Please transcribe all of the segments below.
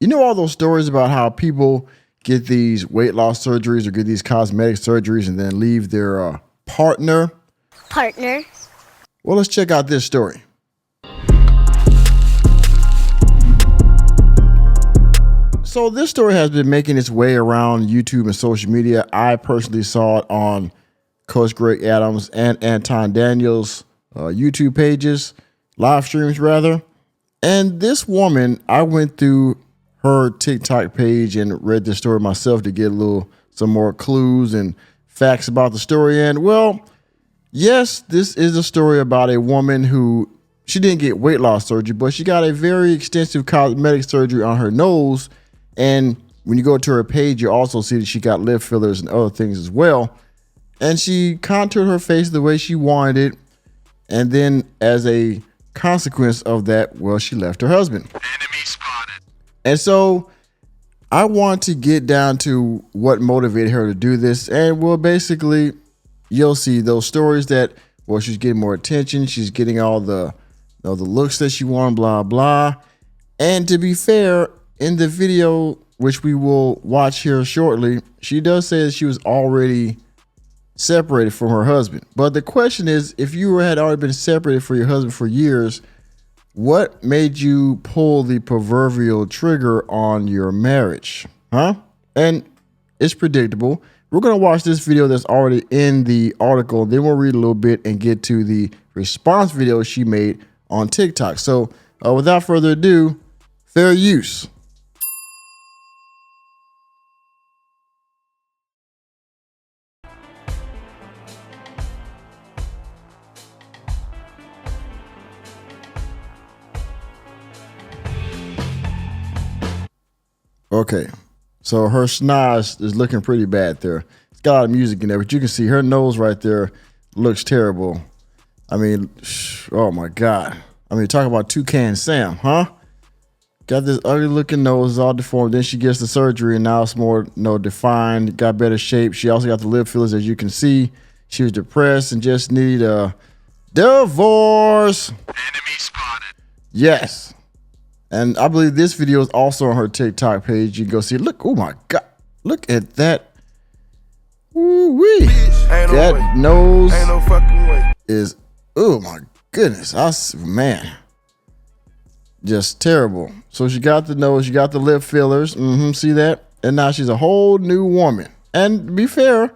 You know all those stories about how people get these weight loss surgeries or get these cosmetic surgeries and then leave their partner? Well, let's check out this story. So this story has been making its way around YouTube and social media. I personally saw it on Coach Greg Adams and Anton Daniels' YouTube pages, live streams rather. And this woman, I went through her TikTok page and read the story myself to get some more clues and facts about the story. And well, yes, this is a story about a woman who, she didn't get weight loss surgery, but she got a very extensive cosmetic surgery on her nose. And when you go to her page, you also see that she got lip fillers and other things as well. And she contoured her face the way she wanted it. And then as a consequence of that, well, she left her husband. Enemy spotted. And so I want to get down to what motivated her to do this. And well, basically, you'll see those stories that, well, she's getting more attention. She's getting all the looks that she wanted, blah, blah. And to be fair, in the video, which we will watch here shortly, she does say that she was already separated from her husband. But the question is, if you had already been separated from your husband for years, what made you pull the proverbial trigger on your marriage? Huh? And it's predictable. We're going to watch this video that's already in the article. Then we'll read a little bit and get to the response video she made on TikTok. So without further ado, fair use. Okay, so her schnoz is looking pretty bad there. It's got a lot of music in there, but you can see her nose right there looks terrible. I mean, oh my God. I mean, talk about Toucan Sam, huh? Got this ugly looking nose, all deformed. Then she gets the surgery and now it's more defined, got better shape. She also got the lip fillers, as you can see. She was depressed and just needed a divorce. Enemy spotted. Yes. And I believe this video is also on her TikTok page. You can go see it. Look, oh my God. Look at that. Woo-wee. That nose ain't no fucking way. Is, oh my goodness. Man. Just terrible. So she got the nose, she got the lip fillers. See that? And now she's a whole new woman. And to be fair,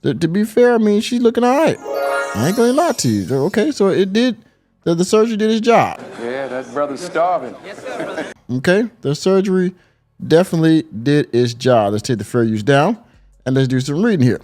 I mean, she's looking all right. I ain't gonna lie to you. Okay, so it did. The surgery did its job. Yeah, that brother's starving. Yes, sir, brother. Okay, the surgery definitely did its job. Let's take the fair use down and let's do some reading here.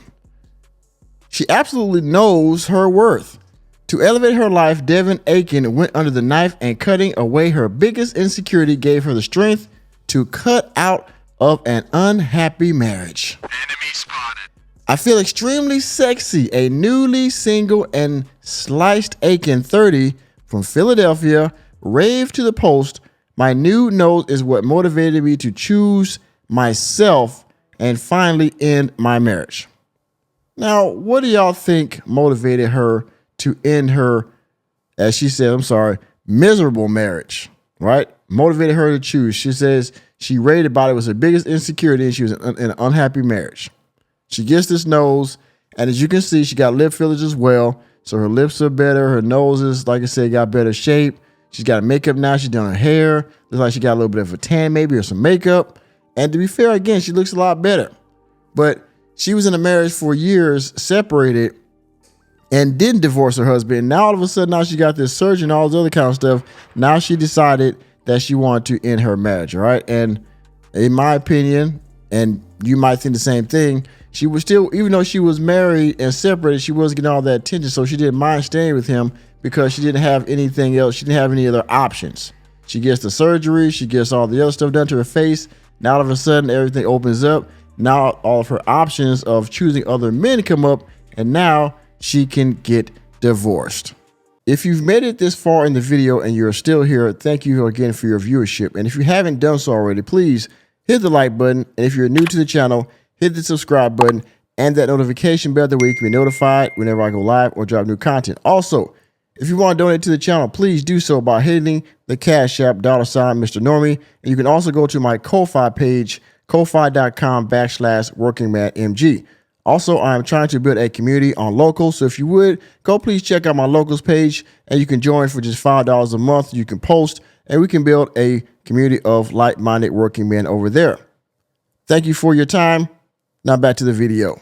She absolutely knows her worth. To elevate her life, Devin Aiken went under the knife, and cutting away her biggest insecurity gave her the strength to cut out of an unhappy marriage. Enemy spotted. I feel extremely sexy. A newly single and sliced Aiken, 30, from Philadelphia, raved to the Post, "My new nose is what motivated me to choose myself and finally end my marriage." Now, what do y'all think motivated her to end her, as she said, miserable marriage, right? Motivated her to choose. She says she raved about it was her biggest insecurity and she was in an unhappy marriage. She gets this nose, and as you can see, she got lip fillers as well. So her lips are better. Her nose is, like I said, got better shape. She's got makeup now. She's done her hair. Looks like she got a little bit of a tan maybe or some makeup. And to be fair, again, she looks a lot better. But she was in a marriage for years, separated, and didn't divorce her husband. And now all of a sudden, now she got this surgery and all this other kind of stuff. Now she decided that she wanted to end her marriage, all right? And in my opinion, and you might think the same thing, she was still, even though she was married and separated, she wasn't getting all that attention. So she didn't mind staying with him because she didn't have anything else. She didn't have any other options. She gets the surgery. She gets all the other stuff done to her face. Now all of a sudden, everything opens up. Now all of her options of choosing other men come up, and now she can get divorced. If you've made it this far in the video and you're still here, thank you again for your viewership. And if you haven't done so already, please hit the like button. And if you're new to the channel, hit the subscribe button and that notification bell that way you can be notified whenever I go live or drop new content. Also, if you want to donate to the channel, please do so by hitting the Cash App, $ Mr. Normie. And you can also go to my Ko-Fi page, ko-fi.com/workingmanmg. Also, I'm trying to build a community on Locals. So if you would, go please check out my Locals page and you can join for just $5 a month. You can post and we can build a community of like-minded working men over there. Thank you for your time. Now back to the video.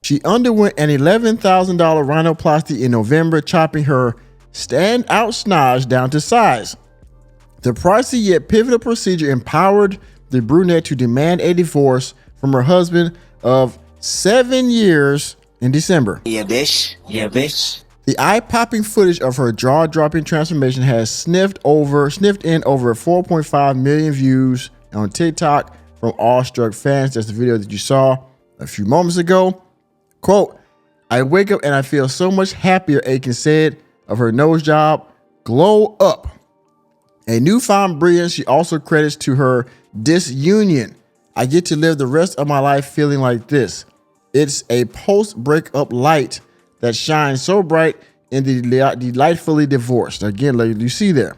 She underwent an $11,000 rhinoplasty in November, chopping her standout schnoz down to size. The pricey yet pivotal procedure empowered the brunette to demand a divorce from her husband of 7 years in December. Yeah, bitch. Yeah, bitch. The eye-popping footage of her jaw-dropping transformation has sniffed in over 4.5 million views on TikTok from awestruck fans. That's the video that you saw a few moments ago. Quote, "I wake up and I feel so much happier," Aiken said of her nose job. Glow up. A newfound brilliance she also credits to her disunion. "I get to live the rest of my life feeling like this. It's a post-breakup light that shines so bright in the delightfully divorced." Again, like you see there,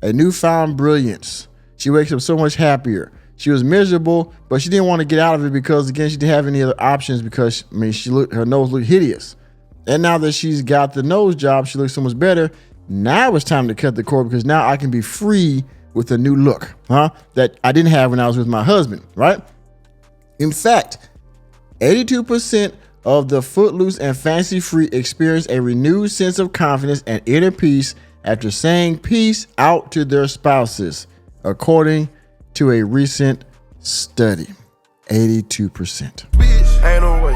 a newfound brilliance. She wakes up so much happier. She was miserable, but she didn't want to get out of it because, again, she didn't have any other options because, her nose looked hideous. And now that she's got the nose job, she looks so much better. Now it's time to cut the cord because now I can be free with a new look, that I didn't have when I was with my husband, right? In fact, 82% of the footloose and fancy-free experienced a renewed sense of confidence and inner peace after saying peace out to their spouses, according to a recent study. 82%. Ain't no way.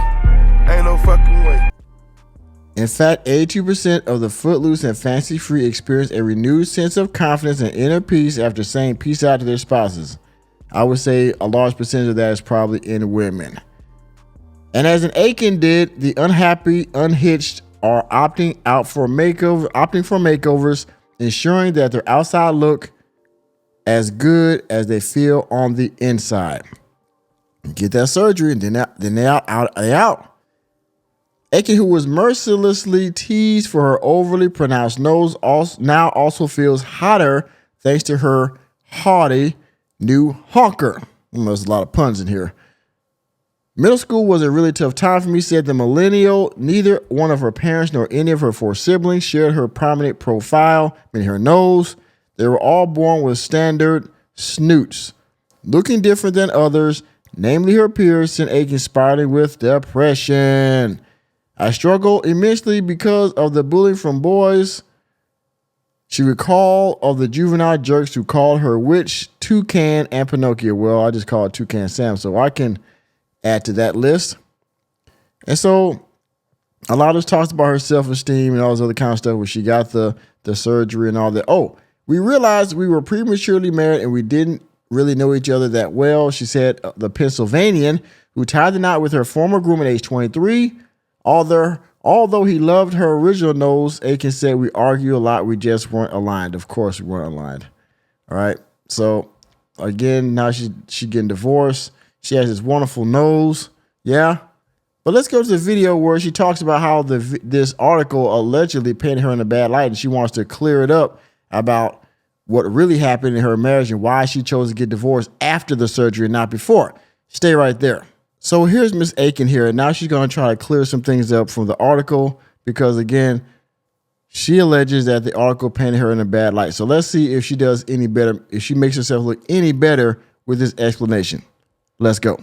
Ain't no fucking way. In fact, 82% of the footloose and fancy-free experienced a renewed sense of confidence and inner peace after saying peace out to their spouses. I would say a large percentage of that is probably in women. And as an Aiken did, the unhappy, unhitched are opting for makeovers, ensuring that their outside look as good as they feel on the inside. Get that surgery and then they out. Aiken, who was mercilessly teased for her overly pronounced nose, now also feels hotter thanks to her haughty new honker. There's a lot of puns in here. "Middle school was a really tough time for me," said the millennial. Neither one of her parents nor any of her 4 siblings shared her prominent profile, meaning her nose. They were all born with standard snoots, looking different than others, namely her peers, sent Aiken spiraling with depression. "I struggle immensely because of the bullying from boys," she recalled of the juvenile jerks who called her witch, Toucan, and Pinocchio. Well, I just call it Toucan Sam, so I can add to that list. And so a lot of us talks about her self-esteem and all this other kind of stuff where she got the surgery and all that. "Oh, we realized we were prematurely married and we didn't really know each other that well," she said. The Pennsylvanian who tied the knot with her former groom at age 23. Although he loved her original nose, Aiken said, "We argue a lot. We just weren't aligned." Of course we weren't aligned. All right. So again, now she getting divorced. She has this wonderful nose. Yeah. But let's go to the video where she talks about how this article allegedly painted her in a bad light, and she wants to clear it up about what really happened in her marriage and why she chose to get divorced after the surgery and not before. Stay right there. So here's Miss Aiken here, and now she's going to try to clear some things up from the article because, again, she alleges that the article painted her in a bad light. So let's see if she does any better, if she makes herself look any better with this explanation. Let's go.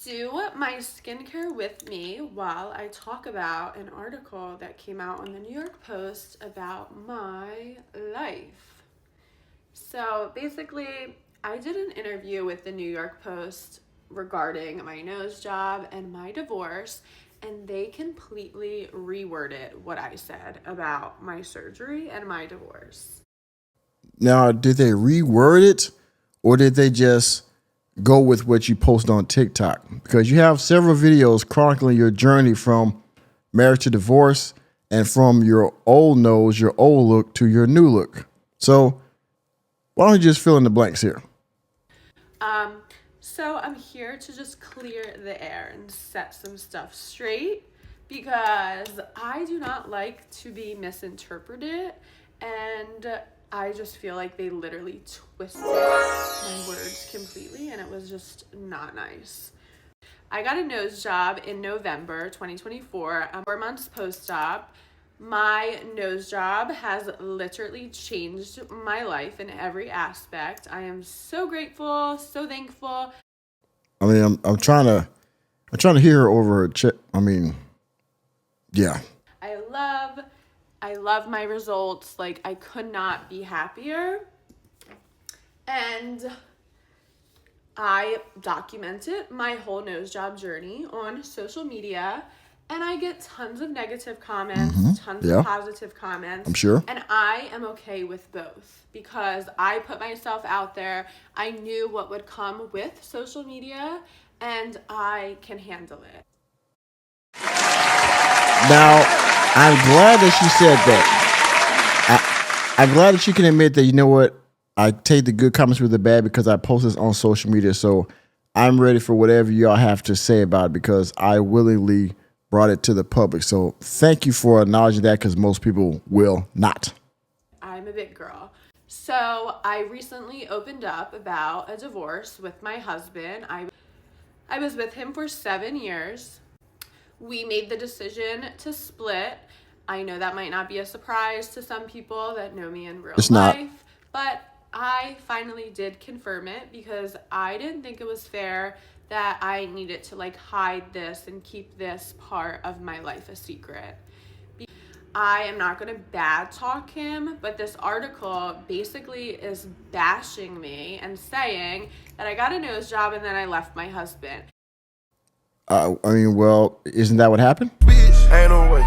Do my skincare with me while I talk about an article that came out on the New York Post about my life. So basically, I did an interview with the New York Post regarding my nose job and my divorce, and they completely reworded what I said about my surgery and my divorce. Now, did they reword it or did they just go with what you post on TikTok? Because you have several videos chronicling your journey from marriage to divorce and from your old nose, your old look, to your new look. So why don't you just fill in the blanks here? So I'm here to just clear the air and set some stuff straight because I do not like to be misinterpreted, and I just feel like they literally twisted my words completely, and it was just not nice. I got a nose job in November 2024. 4 months post-op. My nose job has literally changed my life in every aspect. I am so grateful, so thankful. I mean, I'm trying to hear her over her chest. I mean, yeah. I love my results. Like, I could not be happier. And I documented my whole nose job journey on social media, and I get tons of negative comments, tons of positive comments. I'm sure. And I am okay with both because I put myself out there. I knew what would come with social media, and I can handle it. Now, I'm glad that she said that. I'm glad that you can admit that, you know what, I take the good comments with the bad because I post this on social media. So I'm ready for whatever y'all have to say about it because I willingly brought it to the public. So thank you for acknowledging that because most people will not. I'm a big girl. So I recently opened up about a divorce with my husband. I was with him for 7 years. We made the decision to split. I know that might not be a surprise to some people that know me in real life, but I finally did confirm it because I didn't think it was fair that I needed to like hide this and keep this part of my life a secret. I am not going to bad talk him, but this article basically is bashing me and saying that I got a nose job and then I left my husband. I mean, well, isn't that what happened? Bitch, ain't no way.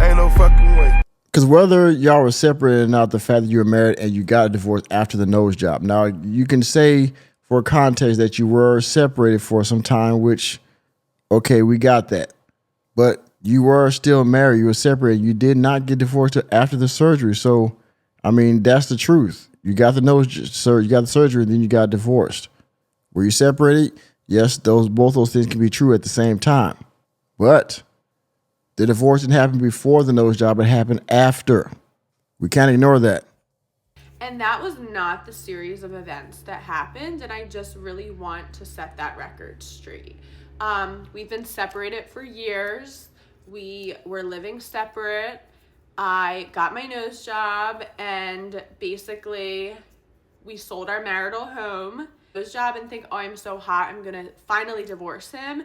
Ain't no fucking way. Because whether y'all were separated or not, the fact that you were married and you got a divorce after the nose job. Now, you can say for context that you were separated for some time, which, okay, we got that. But you were still married. You were separated. You did not get divorced after the surgery. So, I mean, that's the truth. You got the you got the surgery, then you got divorced. Were you separated? Yes, both those things can be true at the same time. But the divorce didn't happen before the nose job. It happened after. We can't ignore that. And that was not the series of events that happened. And I just really want to set that record straight. We've been separated for years. We were living separate. I got my nose job and basically we sold our marital home. Nose job and think, oh, I'm so hot, I'm gonna finally divorce him.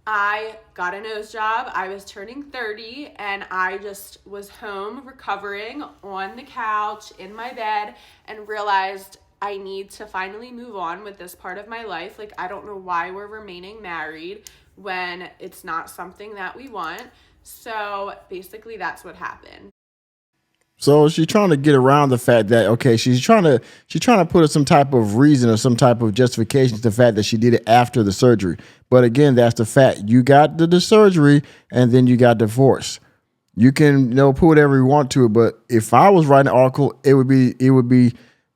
I got a nose job. I was turning 30 and I just was home recovering on the couch in my bed and realized I need to finally move on with this part of my life. Like, I don't know why we're remaining married when it's not something that we want. So basically that's what happened. So she's trying to get around the fact that, okay, she's trying to put some type of reason or some type of justification to the fact that she did it after the surgery. But again, that's the fact. You got the surgery and then you got divorced. You can, put whatever you want to it, but if I was writing an article, it would be,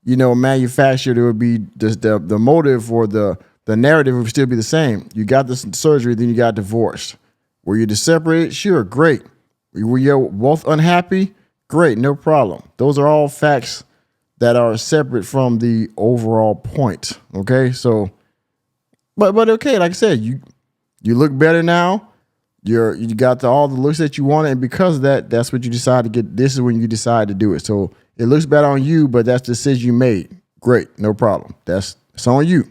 manufactured. It would be the motive or the narrative would still be the same. You got the surgery, then you got divorced. Were you separated? Sure, great. Were you both unhappy? Great, no problem. Those are all facts that are separate from the overall point. Okay, so, but okay, like I said, you look better now. You got all the looks that you wanted, and because of that, that's what you decided to get. This is when you decide to do it. So it looks better on you, but that's the decision you made. Great, no problem. It's on you.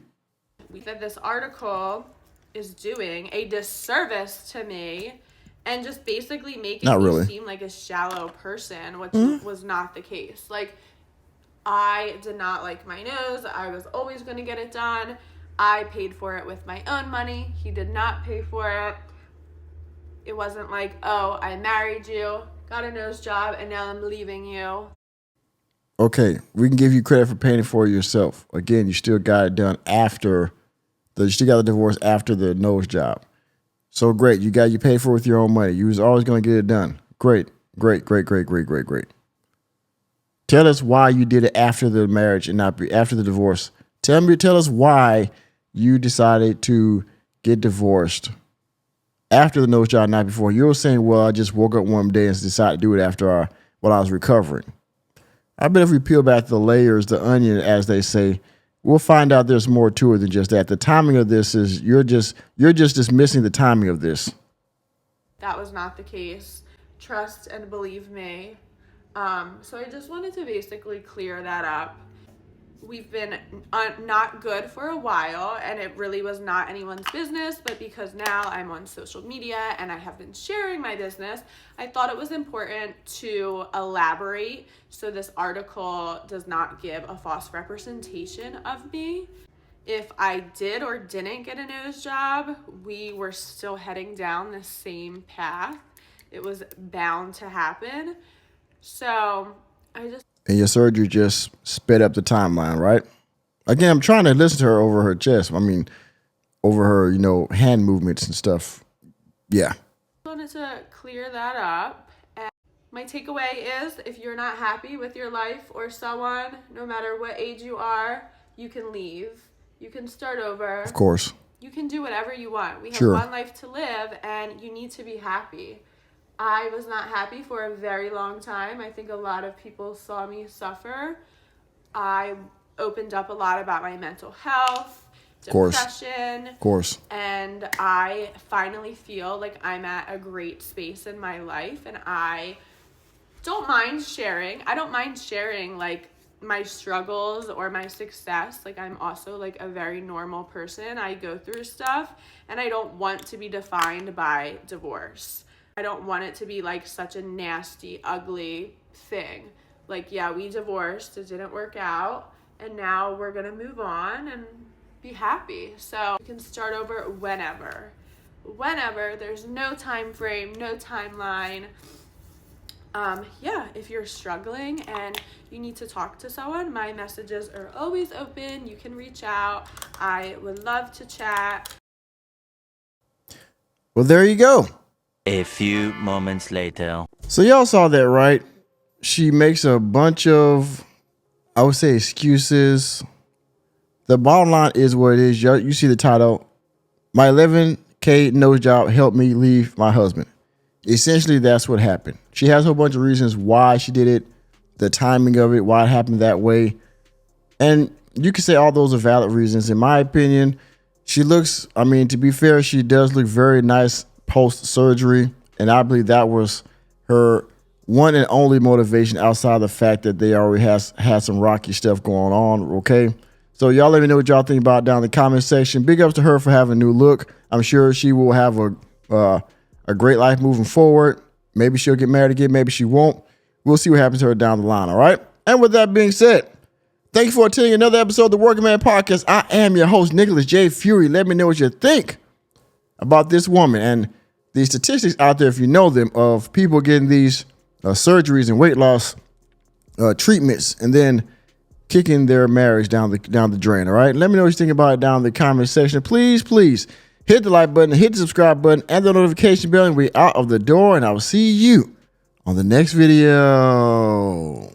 We said this article is doing a disservice to me. And just basically making me seem like a shallow person, which was not the case. Like, I did not like my nose. I was always going to get it done. I paid for it with my own money. He did not pay for it. It wasn't like, oh, I married you, got a nose job, and now I'm leaving you. Okay, we can give you credit for paying for it yourself. Again, you still got it done you still got the divorce after the nose job. So great, you paid for it with your own money. You was always going to get it done. Great. Tell us why you did it after the marriage and not after the divorce. Tell us why you decided to get divorced after the nose job, not before. You were saying, well, I just woke up one day and decided to do it after while I was recovering. I bet if we peel back the layers, the onion, as they say, we'll find out there's more to it than just that. The timing of this is you're just dismissing the timing of this. That was not the case. Trust and believe me. So I just wanted to basically clear that up. We've been not good for a while, and it really was not anyone's business, but because now I'm on social media and I have been sharing my business, I thought it was important to elaborate so this article does not give a false representation of me. If I did or didn't get a nose job, we were still heading down the same path. It was bound to happen. So And your surgery just sped up the timeline, right? Again, I'm trying to listen to her over her chest. I mean, over her, hand movements and stuff. Yeah. I wanted to clear that up. And my takeaway is if you're not happy with your life or someone, no matter what age you are, you can leave. You can start over. Of course. You can do whatever you want. We have Sure. one life to live, and you need to be happy. I was not happy for a very long time. I think a lot of people saw me suffer. I opened up a lot about my mental health, depression. Of course. And I finally feel like I'm at a great space in my life, and I don't mind sharing. I don't mind sharing like my struggles or my success. Like I'm also like a very normal person. I go through stuff, and I don't want to be defined by divorce. I don't want it to be like such a nasty, ugly thing. Like, yeah, we divorced, it didn't work out, and now we're gonna move on and be happy. So you can start over whenever. Whenever, there's no time frame, no timeline. If you're struggling and you need to talk to someone, my messages are always open. You can reach out. I would love to chat. Well, there you go. A few moments later. So y'all saw that, right? She makes a bunch of, I would say, excuses. The bottom line is what it is. You see the title, My 11K Nose Job Helped Me Leave My Husband. Essentially, that's what happened. She has a whole bunch of reasons why she did it, the timing of it, why it happened that way. And you can say all those are valid reasons. In my opinion, she looks, to be fair, she does look very nice post-surgery. And I believe that was her one and only motivation outside of the fact that they already had some rocky stuff going on, okay? So y'all let me know what y'all think about it down in the comment section. Big ups to her for having a new look. I'm sure she will have a great life moving forward. Maybe she'll get married again. Maybe she won't. We'll see what happens to her down the line, all right? And with that being said, thank you for attending another episode of the Working Man Podcast. I am your host, Nicholas J. Fury. Let me know what you think about this woman and the statistics out there, if you know them, of people getting these surgeries and weight loss treatments and then kicking their marriage down the drain, all right? Let me know what you think about it down in the comment section. Please hit the like button, hit the subscribe button, and the notification bell, and we're out of the door, and I will see you on the next video.